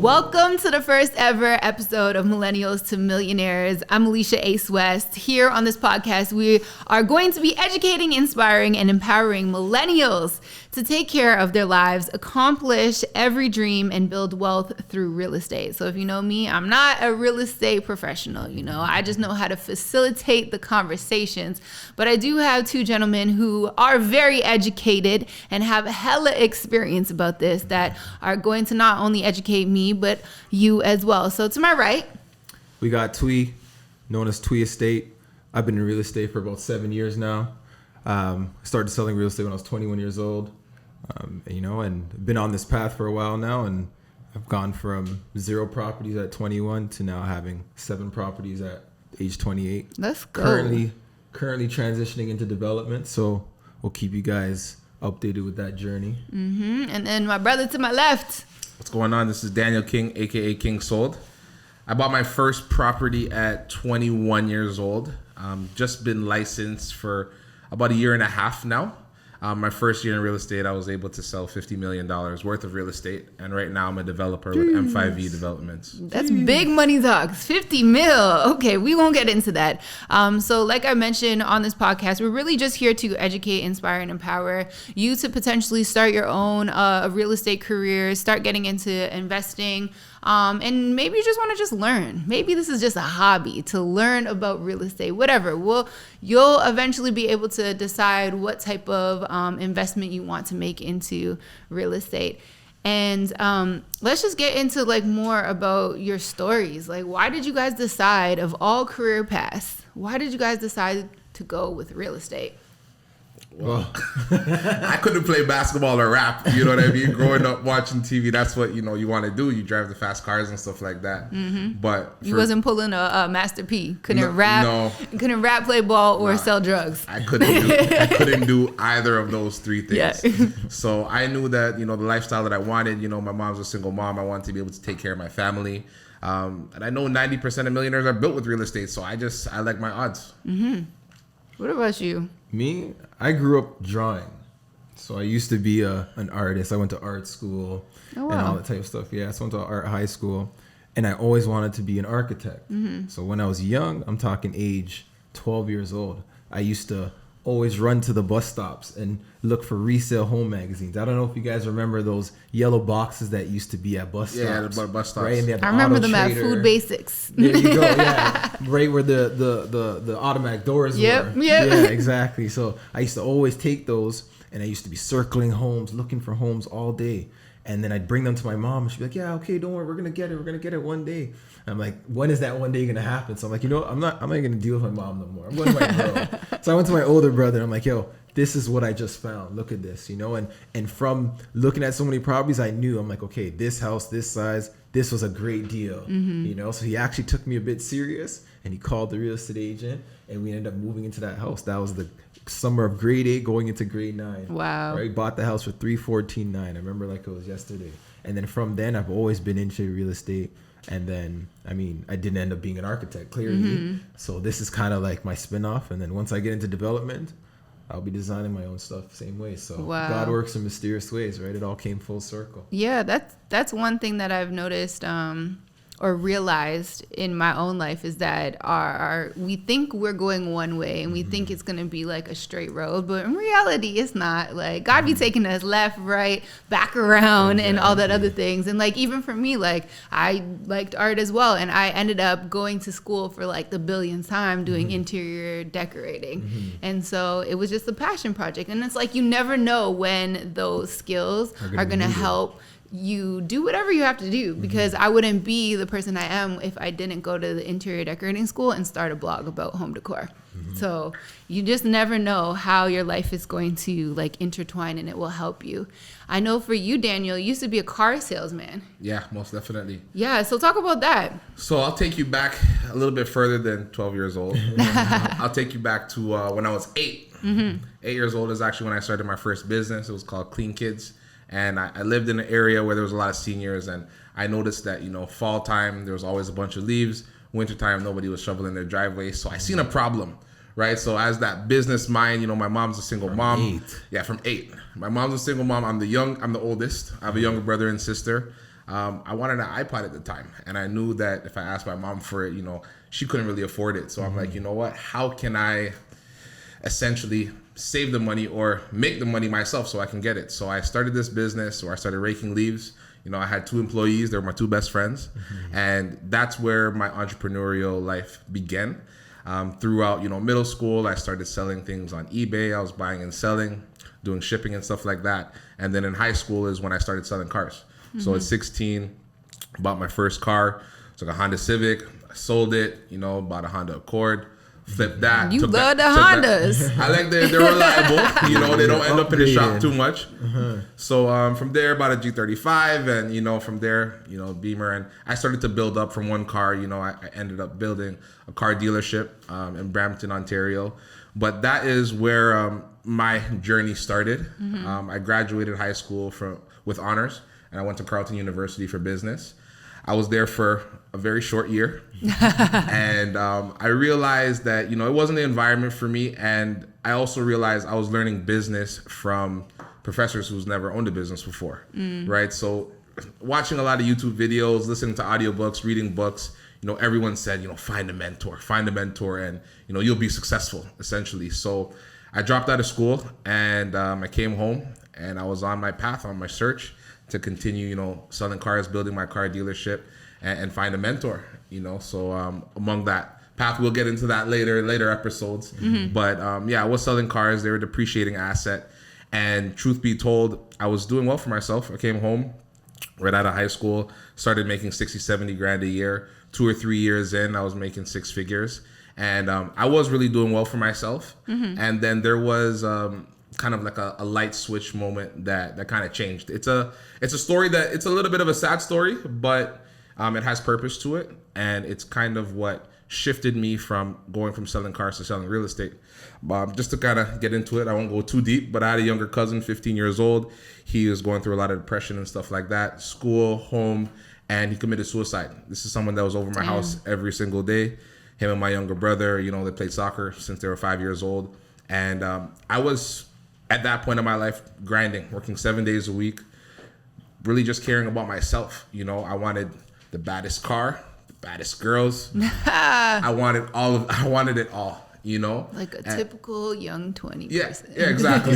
Welcome to the first ever episode of Millennials to Millionaires. I'm Alicia Ace West. Here on this podcast, we are going to be educating, inspiring, and empowering millennials to take care of their lives, accomplish every dream, and build wealth through real estate. So if you know me, I'm not a real estate professional. I just know how to facilitate the conversations. But I do have two gentlemen who are very educated and have hella experience about this that are going to not only educate me, but you as well. So to my right, we got Twee, known as Twee Estate. I've been in real estate for about 7 years now. Started selling real estate when I was 21 years old, and been on this path for a while now. And I've gone from 0 properties at 21 to now having 7 properties at age 28. Let's go. Currently transitioning into development. So we'll keep you guys updated with that journey. And then my brother to my left. What's going on? This is Daniel King, aka King Sold. I bought my first property at 21 years old. Just been licensed for about 1.5 years now. My first year in real estate, I was able to sell $50 million worth of real estate. And right now I'm a developer with M5E Developments. That's big money talks, 50 mil. Okay, we won't get into that. So like I mentioned on this podcast, we're really just here to educate, inspire, and empower you to potentially start your own real estate career, start getting into investing. And maybe you just want to just learn. Maybe this is just a hobby to learn about real estate, whatever. You'll eventually be able to decide what type of investment you want to make into real estate. And let's just get into more about your stories. Why did you guys decide, of all career paths, why did you guys decide to go with real estate? Well, I couldn't play basketball or rap, you know what I mean? Growing up watching TV, that's what you want to do. You drive the fast cars and stuff like that. Mm-hmm. But you wasn't pulling a Master P. Couldn't rap, play ball, or sell drugs. I couldn't do either of those 3 things. Yeah. So I knew that the lifestyle that I wanted. My mom's a single mom. I wanted to be able to take care of my family. And I know 90% of millionaires are built with real estate. So I like my odds. Mm-hmm. What about you? Me, I grew up drawing. So I used to be an artist. I went to art school and all that type of stuff. Yeah, so I went to art high school. And I always wanted to be an architect. Mm-hmm. So when I was young, I'm talking age 12 years old, I used to always run to the bus stops and look for resale home magazines. I don't know if you guys remember those yellow boxes that used to be at bus stops. Yeah, the bus stops. Right? And I remember them at Food Basics. There you go, yeah. Right where the automatic doors were. Yep. Yeah, exactly. So I used to always take those, and I used to be circling homes, looking for homes all day. And then I'd bring them to my mom, and she'd be like, yeah, okay, don't worry, we're going to get it. We're going to get it one day. And I'm like, when is that one day going to happen? So I'm like, I'm not going to deal with my mom no more. I'm going to my bro. So I went to my older brother, and I'm like, yo, this is what I just found. Look at this, And from looking at so many properties, I knew, I'm like, okay, this house, this size, this was a great deal, So he actually took me a bit serious, and he called the real estate agent, and we ended up moving into that house. That was the summer of grade 8 going into grade 9. Wow. Right? Bought the house for $314,900. I remember like it was yesterday. And then from then, I've always been into real estate. And then, I didn't end up being an architect, clearly. Mm-hmm. So this is kind of like my spinoff. And then once I get into development, I'll be designing my own stuff the same way. So God works in mysterious ways, right? It all came full circle. Yeah, that's one thing that I've noticed or realized in my own life is that we think we're going one way and we think it's going to be like a straight road, but in reality it's not. God be taking us left, right, back around, and all that other things. And even for me, I liked art as well, and I ended up going to school for the billionth time doing interior decorating. And so it was just a passion project, and it's you never know when those skills are going to help you do whatever you have to do, because I wouldn't be the person I am if I didn't go to the interior decorating school and start a blog about home decor. So you just never know how your life is going to intertwine, and it will help you. I know for you, Daniel, you used to be a car salesman. Yeah, most definitely. Yeah, so talk about that. So I'll take you back a little bit further than 12 years old. I'll take you back to when I was 8. 8 years old is actually when I started my first business. It was called Clean Kids. And I lived in an area where there was a lot of seniors, and I noticed that, fall time, there was always a bunch of leaves. Wintertime, nobody was shoveling their driveways. So I seen a problem, right? So as that business mind, my mom's a single mom. 8. Yeah, from 8. My mom's a single mom. I'm the oldest. I have a younger brother and sister. I wanted an iPod at the time, and I knew that if I asked my mom for it, she couldn't really afford it. So I'm like, you know what? How can I essentially save the money or make the money myself so I can get it? So I started this business, or I started raking leaves. I had 2 employees. They were my 2 best friends. And that's where my entrepreneurial life began. Throughout, middle school, I started selling things on eBay. I was buying and selling, doing shipping and stuff like that. And then in high school is when I started selling cars. So at 16, bought my first car. It's like a Honda Civic. I sold it, bought a Honda Accord. Flipped that. You love the Hondas. I like they're reliable. They don't end up in the shop too much. So from there, bought a G35, and from there, Beamer, and I started to build up from one car. I ended up building a car dealership in Brampton, Ontario. But that is where my journey started. I graduated high school with honors, and I went to Carleton University for business. I was there for a very short year. And I realized that, it wasn't the environment for me. And I also realized I was learning business from professors who's never owned a business before, right? So watching a lot of YouTube videos, listening to audiobooks, reading books, everyone said, find a mentor, and, you'll be successful, essentially. So I dropped out of school, and I came home, and I was on my path, on my search to continue, selling cars, building my car dealership, and find a mentor, So among that path, we'll get into that later episodes. But I was selling cars. They were a depreciating asset. And truth be told, I was doing well for myself. I came home right out of high school, started making 60, 70 grand a year. 2 or 3 years in, I was making 6 figures. And I was really doing well for myself. And then there was kind of like a light switch moment that kind of changed. It's a story that it's a little bit of a sad story, but it has purpose to it, and it's kind of what shifted me from going from selling cars to selling real estate. Just to kind of get into it, I won't go too deep, but I had a younger cousin, 15 years old. He was going through a lot of depression and stuff like that, school, home, and he committed suicide. This is someone that was over my house every single day. Him and my younger brother, they played soccer since they were 5 years old. And I was, at that point in my life, grinding, working 7 days a week, really just caring about myself. I wanted the baddest car, the baddest girls. I wanted it all, Like a typical young 20 person. Yeah, exactly.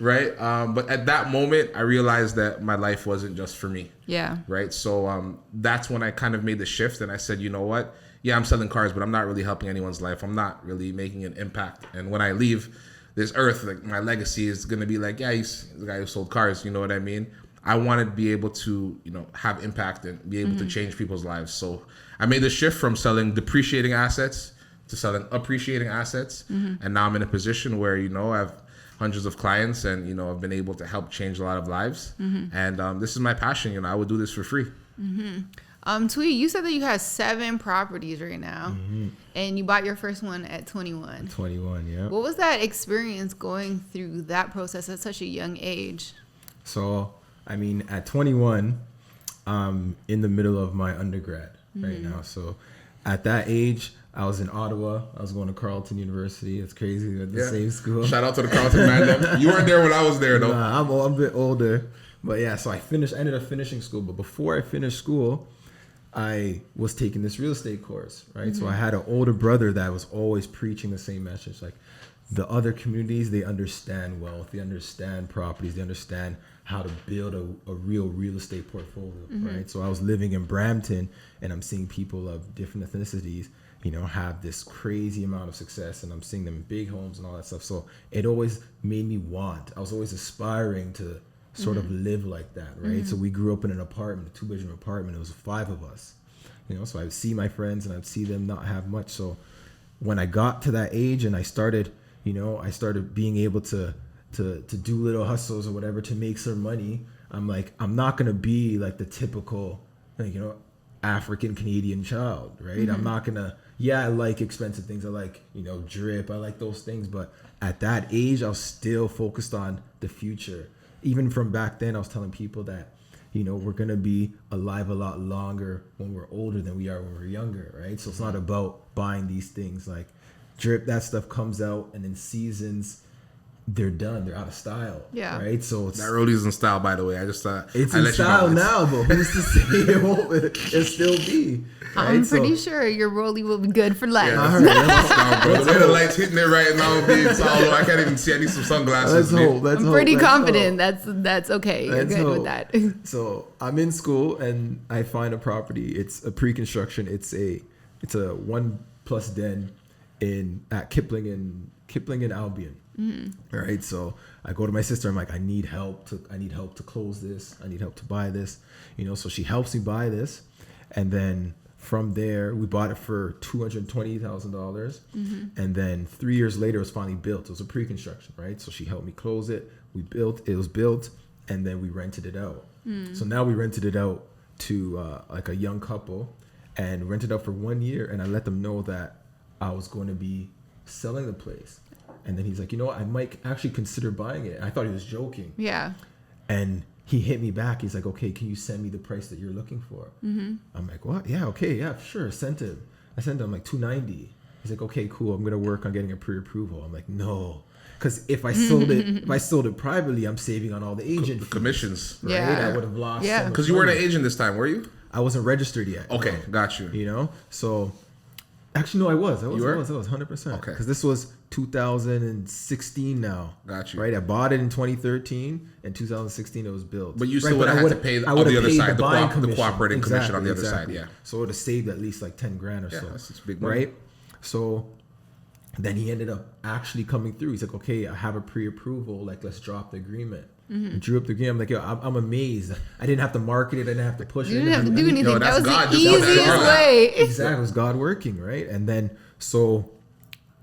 Right. But at that moment, I realized that my life wasn't just for me. Yeah. Right. So that's when I kind of made the shift, and I said, you know what? Yeah, I'm selling cars, but I'm not really helping anyone's life. I'm not really making an impact. And when I leave this earth, like, my legacy is going to be like, yeah, he's the guy who sold cars. You know what I mean? I wanted to be able to, have impact and be able to change people's lives. So I made the shift from selling depreciating assets to selling appreciating assets. And now I'm in a position where, I have hundreds of clients, and, I've been able to help change a lot of lives. And this is my passion. I would do this for free. Tweet, you said that you have 7 properties right now, and you bought your first one at 21. 21, yeah. What was that experience going through that process at such a young age? So, at 21, in the middle of my undergrad right now. So at that age, I was in Ottawa. I was going to Carleton University. It's crazy. At the same school. Shout out to the Carleton man. You weren't there when I was there, though. Nah, I'm a bit older. But yeah, so I ended up finishing school. But before I finished school, I was taking this real estate course, right? So I had an older brother that was always preaching the same message. Like, the other communities, they understand wealth, they understand properties, they understand how to build a real estate portfolio, right? So I was living in Brampton, and I'm seeing people of different ethnicities, have this crazy amount of success, and I'm seeing them in big homes and all that stuff. So it always made me I was always aspiring to sort of live like that, right? So we grew up in an apartment, a 2-bedroom apartment. It was 5 of us, so I would see my friends, and I'd see them not have much. So when I got to that age, and I started being able to do little hustles or whatever to make some money, I'm like, I'm not going to be like the typical, African Canadian child, right? I'm not going to, I like expensive things. I like, drip. I like those things. But at that age, I was still focused on the future. Even from back then, I was telling people that, we're going to be alive a lot longer when we're older than we are when we're younger, right? So it's not about buying these things like drip. That stuff comes out, and in seasons, they're done. They're out of style. Yeah. Right. So That rollie's in style, by the way. I just thought it's I in let you know style it's- now, but who's to say it won't? It'll still be. Right? I'm pretty sure your rollie will be good for life. Yeah, All that's right, let's- down, bro. The way the light's hitting it right now, being solid, I can't even see. I need some sunglasses. Let's dude. hope. Let's I'm hope, pretty let's confident hope. that's okay. You're Let's good hope. with that. So I'm in school and I find a property. It's a pre-construction. It's a 1+ den at Kipling and Albion. All right. So I go to my sister. I'm like, I need help to close this. I need help to buy this. So she helps me buy this, and then from there we bought it for $220,000. And then 3 years later it was finally built. It was a pre-construction, right? So she helped me close it. It was built, and then we rented it out. So now we rented it out to like a young couple, and rented out for 1 year. And I let them know that I was going to be selling the place. And then he's like, you know what? I might actually consider buying it. I thought he was joking. Yeah. And he hit me back. He's like, okay, can you send me the price that you're looking for? I'm like, what? Yeah, okay, yeah, sure. I sent him like $290. He's like, okay, cool. I'm gonna work on getting a pre-approval. I'm like, no, because if I sold it privately, I'm saving on all the agent fees, Commissions. right? Yeah. I would have lost. Yeah. so much Because you weren't an money. agent this time, were you? I wasn't registered yet. Okay, got you. So actually, no, I was. I were? was 100%. Okay. Because this was 2016 now. Got you. Right? I bought it in 2013. In 2016, it was built. But you still Right, would have I had to would've- pay I on would've the other paid side, the buying cooperating commission on the other exactly. side, yeah. So it would have saved at least like 10 grand or Yeah, so. that's big money. Right? So then he ended up actually coming through. He's like, okay, I have a pre-approval. Like, let's drop the agreement. And drew up the agreement. I'm like, yo, I'm amazed. I didn't have to market it. I didn't have to push it. You I didn't have to do anything. Yo, That was that's God the just put that easiest on that. way. Exactly. It was God working, right? And then so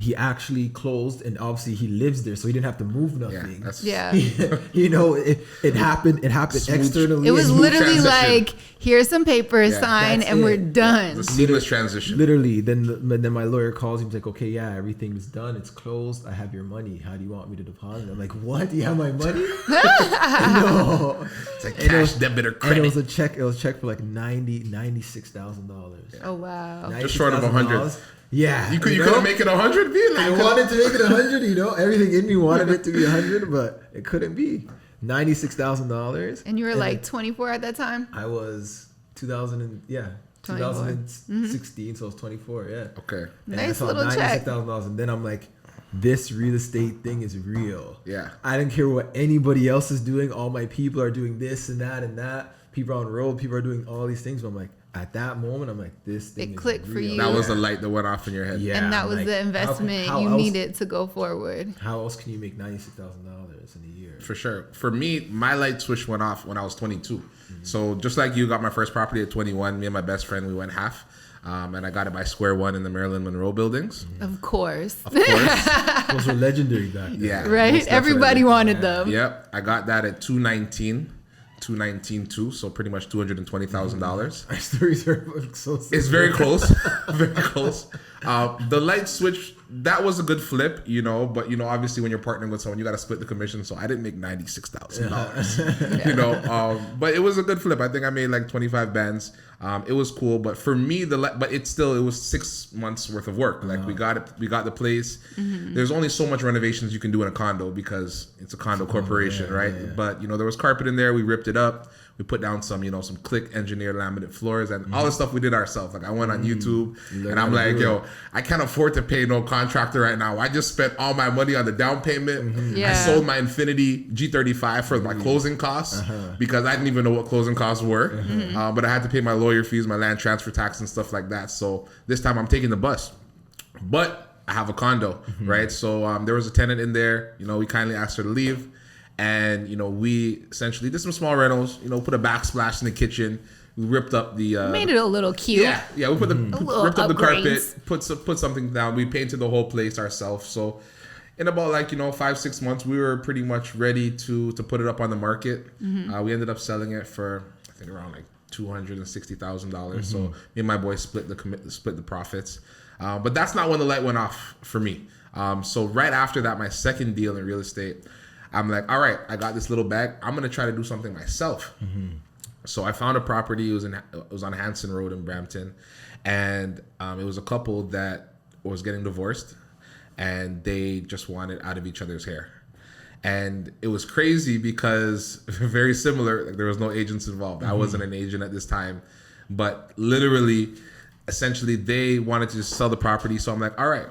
he actually closed, and obviously he lives there, so he didn't have to move Yeah, nothing. that's Yeah. It happened Smooth- externally. It was and literally transition. like, here's some papers, Yeah, sign, that's and we're it. done. the seamless transition. literally. Then my lawyer calls him. He's like, okay, yeah, everything's done. It's closed. I have your money. How do you want me to deposit it? I'm like, what? Do you have my money? No. It's like And it cash, was- debit, or And credit. it was a check. It was a check for like $96,000. Oh, wow. Just short of 100. Yeah, You know? couldn't make it 100, B? Like, I wanted to make it 100. Everything in me wanted it to be 100, but it couldn't be. $96,000. And you were like 24 at that time? I was 24. 2016, so I was 24. Yeah. Okay. And I Nice saw little check. $96,000, and then I'm like, this real estate thing is real. Yeah. I don't care what anybody else is doing. All my people are doing this and that and that. People are on the road. People are doing all these things. But I'm like, at that moment, I'm like, this thing It is clicked for real. you. That was the light that went off in your head. Yeah. And that I'm was like, the how investment you else- needed to go forward. How else can you make $96,000 in a year? For sure. For me, my light switch went off when I was 22. So just like you got my first property at 21, me and my best friend, we went half. And I got it by Square One in the Maryland Monroe buildings. Of course. Of course. Those were legendary back then. Yeah. Right? most Everybody definitely. wanted them. Yep. I got that at 219 too. So pretty much $220,000. My stories are so simple. It's very close. Very close. The light switch, that was a good flip, but obviously when you're partnering with someone, you got to split the commission. So I didn't make $96,000, but it was a good flip. I think I made like 25 bands. It was cool, but for me, it was 6 months worth of work. Like we got the place. There's only so much renovations you can do in a condo because it's a condo corporation, right? yeah. But there was carpet in there. We ripped it up. We put down some click engineered laminate floors and all the stuff we did ourselves. Like I went on YouTube and I'm like, yo, I can't afford to pay no contractor right now. I just spent all my money on the down payment. Yeah. I sold my Infinity G35 for my closing costs because I didn't even know what closing costs were. But I had to pay my lawyer fees, my land transfer tax and stuff like that. So this time I'm taking the bus. But I have a condo, right? So there was a tenant in there. We kindly asked her to leave. And, we essentially did some small rentals, put a backsplash in the kitchen. We ripped up the... Made it a little cute. Yeah, we put little ripped up the upgrades. carpet, put something down. We painted the whole place ourselves. So in about 5-6 months, we were pretty much ready to put it up on the market. We ended up selling it for, I think, around $260,000. So me and my boy split the profits. But that's not when the light went off for me. So right after that, my second deal in real estate, I'm like, all right, I got this little bag. I'm going to try to do something myself. So I found a property. It was on Hanson Road in Brampton. And it was a couple that was getting divorced. And they just wanted out of each other's hair. And it was crazy because very similar. Like, there was no agents involved. I wasn't an agent at this time, but literally, essentially, they wanted to just sell the property. So I'm like, all right,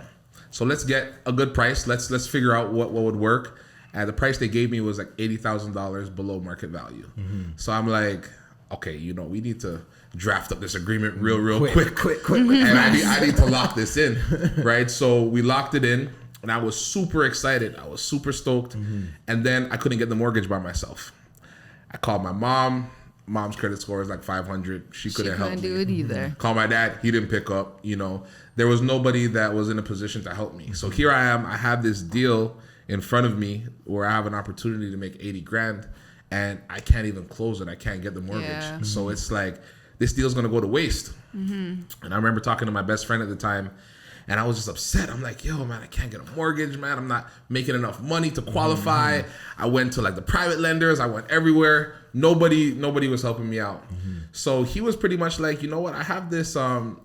so let's get a good price. Let's figure out what would work. And the price they gave me was like $80,000 below market value. So I'm like, okay, we need to draft up this agreement real quick. And I need to lock this in, right? So we locked it in. And I was super excited. I was super stoked. And then I couldn't get the mortgage by myself. I called my mom. Mom's credit score is like 500. She couldn't help me. She couldn't do it either. Call my dad. He didn't pick up. There was nobody that was in a position to help me. So here I am. I have this deal in front of me where I have an opportunity to make 80 grand and I can't even close it. I can't get the mortgage. Yeah. So it's like, this deal's going to go to waste. And I remember talking to my best friend at the time. And I was just upset. I'm like, yo, man, I can't get a mortgage, man. I'm not making enough money to qualify. I went to like the private lenders. I went everywhere. Nobody was helping me out. So he was pretty much like, you know what? I have this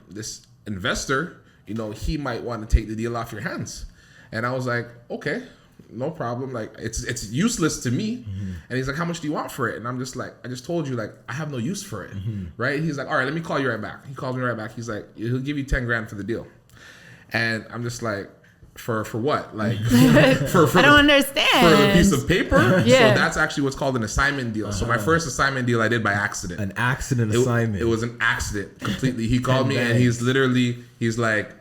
this investor. He might want to take the deal off your hands. And I was like, okay, no problem. Like, it's useless to me. And he's like, how much do you want for it? And I'm just like, I just told you, like, I have no use for it, right? He's like, all right, let me call you right back. He calls me right back. He's like, he'll give you 10 grand for the deal. And I'm just like, for what? Like, for I don't understand. For a piece of paper? Yeah. So that's actually what's called an assignment deal. So my first assignment deal I did by accident. An accident assignment. It was an accident completely. He called me and he's like,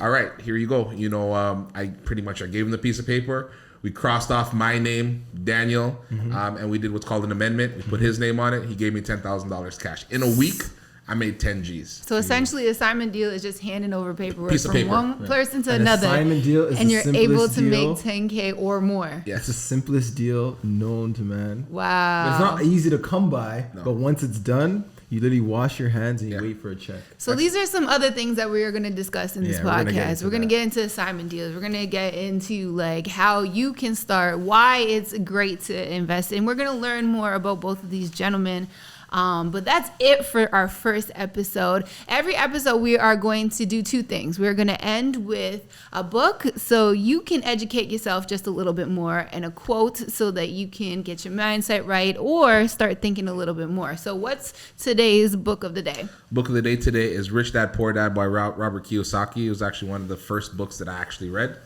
all right, here you go. I gave him the piece of paper. We crossed off my name, Daniel, and we did what's called an amendment. We put his name on it. He gave me $10,000 cash. In a week, I made 10 G's. So essentially, assignment deal is just handing over paperwork Piece of from paper. one person to An another. assignment deal is and the you're able simplest to make deal. 10K or more. Yes. It's the simplest deal known to man. Wow. But it's not easy to come by, No. but once it's done, you literally wash your hands and you Yeah. wait for a check. So these are some other things that we are going to discuss in this Yeah, we're gonna get podcast. into We're going to that. get into assignment deals. We're going to get into like how you can start, why it's great to invest in. We're going to learn more about both of these gentlemen. But that's it for our first episode. Every episode, we are going to do two things. We're going to end with a book so you can educate yourself just a little bit more, and a quote so that you can get your mindset right or start thinking a little bit more. So what's today's book of the day? Book of the day today is Rich Dad Poor Dad by Robert Kiyosaki. It was actually one of the first books that I actually read.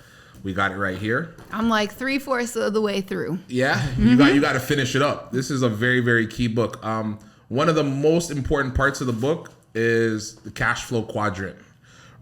We got it right here. I'm like 3/4 of the way through. Yeah, you got to finish it up. This is a very, very key book. One of the most important parts of the book is the cash flow quadrant.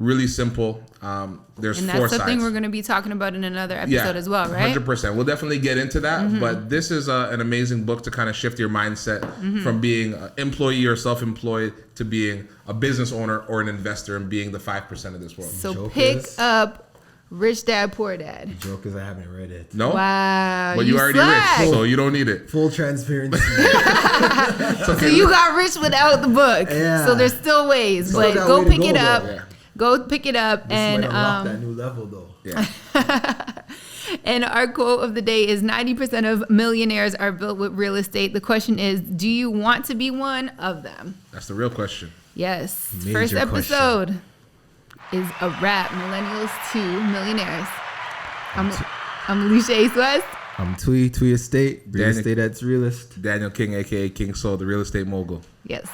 Really simple. There's And four that's sides. something we're going to be talking about in another episode as well, right? 100%. We'll definitely get into that. But this is an amazing book to kind of shift your mindset from being an employee or self-employed to being a business owner or an investor and being the 5% of this world. So Joke pick is- up Rich Dad Poor Dad. The joke is I haven't read it. No? Wow. But you already slack. rich, so you don't need it. Full transparency. So you got rich without the book. Yeah. So there's still ways, Still but got go way to pick go, it up. though. Yeah. Go pick it up This and might unlock that new level though. Yeah. and our quote of the day is 90% of millionaires are built with real estate. The question is, do you want to be one of them? That's the real question. Yes. Major First question. episode is a wrap. Millennials to Millionaires. I'm Alicia Ace West. I'm Twee Estate, real Daniel- estate that's realist. Daniel King, a.k.a. King Soul, the real estate mogul. Yes.